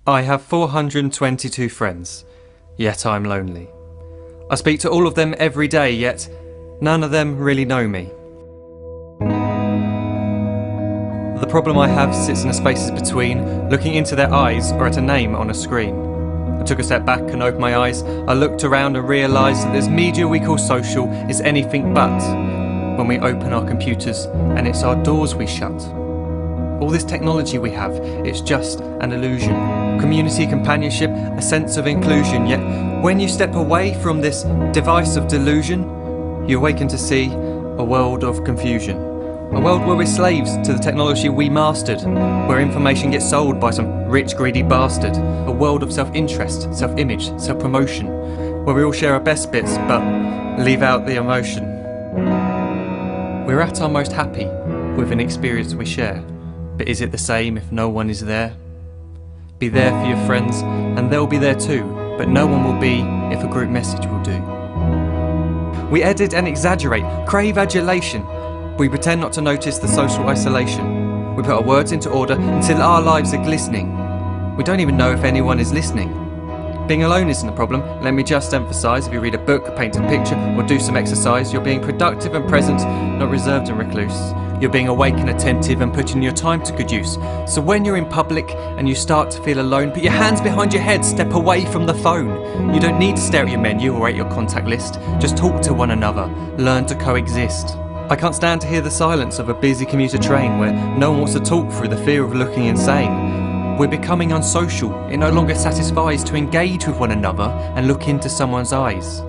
I have 422 friends, yet I'm lonely. I speak to all of them every day, yet none of them really know me. The problem I have sits in the spaces between looking into their eyes or at a name on a screen. I took a step back and opened my eyes. I looked around and realised that this media we call social is anything but when we open our computers and it's our doors we shut. All this technology we have, it's just an illusion. Community, companionship, a sense of inclusion. Yet when you step away from this device of delusion, you awaken to see a world of confusion. A world where we're slaves to the technology we mastered, where information gets sold by some rich, greedy bastard. A world of self-interest, self-image, self-promotion, where we all share our best bits but leave out the emotion. We're at our most happy with an experience we share, but is it the same if no one is there? Be there for your friends and they'll be there too, but no one will be if a group message will do. We edit and exaggerate, crave adulation. We pretend not to notice the social isolation. We put our words into order until our lives are glistening. We don't even know if anyone is listening. Being alone isn't a problem. Let me just emphasise, if you read a book, paint a picture, or do some exercise, you're being productive and present, not reserved and recluse. You're being awake and attentive and putting your time to good use. So when you're in public and you start to feel alone, put your hands behind your head, step away from the phone. You don't need to stare at your menu or at your contact list. Just talk to one another. Learn to coexist. I can't stand to hear the silence of a busy commuter train where no one wants to talk through the fear of looking insane. We're becoming unsocial. It no longer satisfies to engage with one another and look into someone's eyes.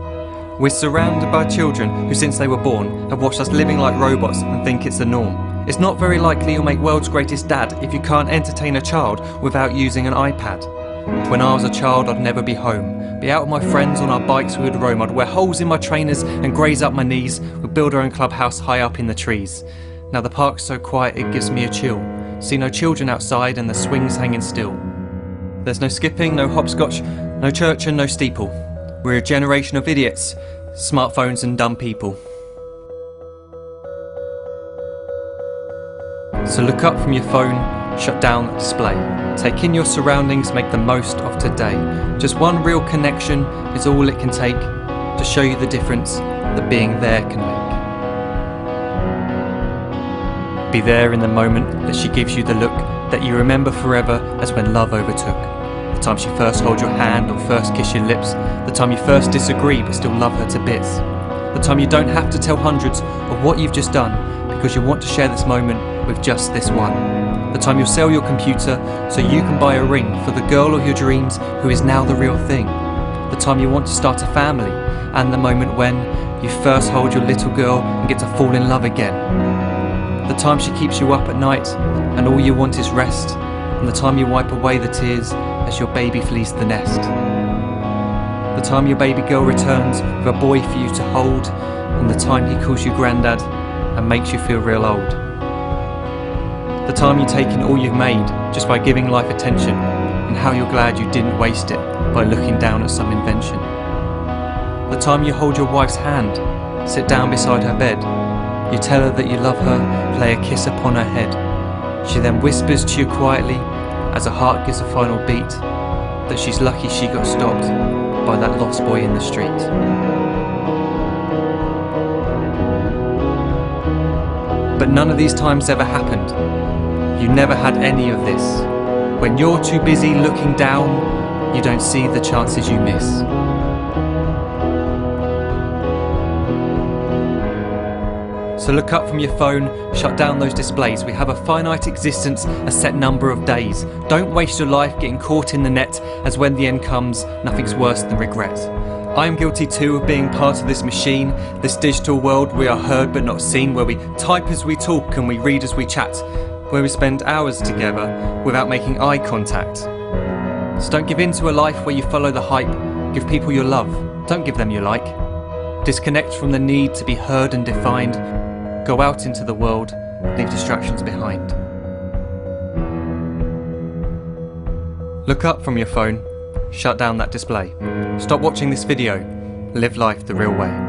We're surrounded by children who, since they were born, have watched us living like robots and think it's the norm. It's not very likely you'll make world's greatest dad if you can't entertain a child without using an iPad. When I was a child, I'd never be home. Be out with my friends on our bikes, we would roam. I'd wear holes in my trainers and graze up my knees. We'd build our own clubhouse high up in the trees. Now the park's so quiet it gives me a chill. See no children outside and the swings hanging still. There's no skipping, no hopscotch, no church and no steeple. We're a generation of idiots, smartphones and dumb people. So look up from your phone, shut down the display. Take in your surroundings, make the most of today. Just one real connection is all it can take to show you the difference that being there can make. Be there in the moment that she gives you the look that you remember forever as when love overtook. The time she first holds your hand or first kiss your lips. The time you first disagree but still love her to bits. The time you don't have to tell hundreds of what you've just done because you want to share this moment with just this one. The time you'll sell your computer so you can buy a ring for the girl of your dreams who is now the real thing. The time you want to start a family, and the moment when you first hold your little girl and get to fall in love again. The time she keeps you up at night and all you want is rest, and the time you wipe away the tears as your baby flees the nest. The time your baby girl returns with a boy for you to hold, and the time he calls you granddad and makes you feel real old. The time you take in all you've made just by giving life attention, and how you're glad you didn't waste it by looking down at some invention. The time you hold your wife's hand, sit down beside her bed, you tell her that you love her, play a kiss upon her head. She then whispers to you quietly, as her heart gives a final beat, that she's lucky she got stopped by that lost boy in the street. But none of these times ever happened. You never had any of this. When you're too busy looking down, you don't see the chances you miss. So look up from your phone, shut down those displays. We have a finite existence, a set number of days. Don't waste your life getting caught in the net, as when the end comes, nothing's worse than regret. I am guilty too of being part of this machine, this digital world we are heard but not seen, where we type as we talk and we read as we chat, where we spend hours together without making eye contact. So don't give in to a life where you follow the hype. Give people your love, don't give them your like. Disconnect from the need to be heard and defined. Go out into the world, leave distractions behind. Look up from your phone, shut down that display. Stop watching this video, live life the real way.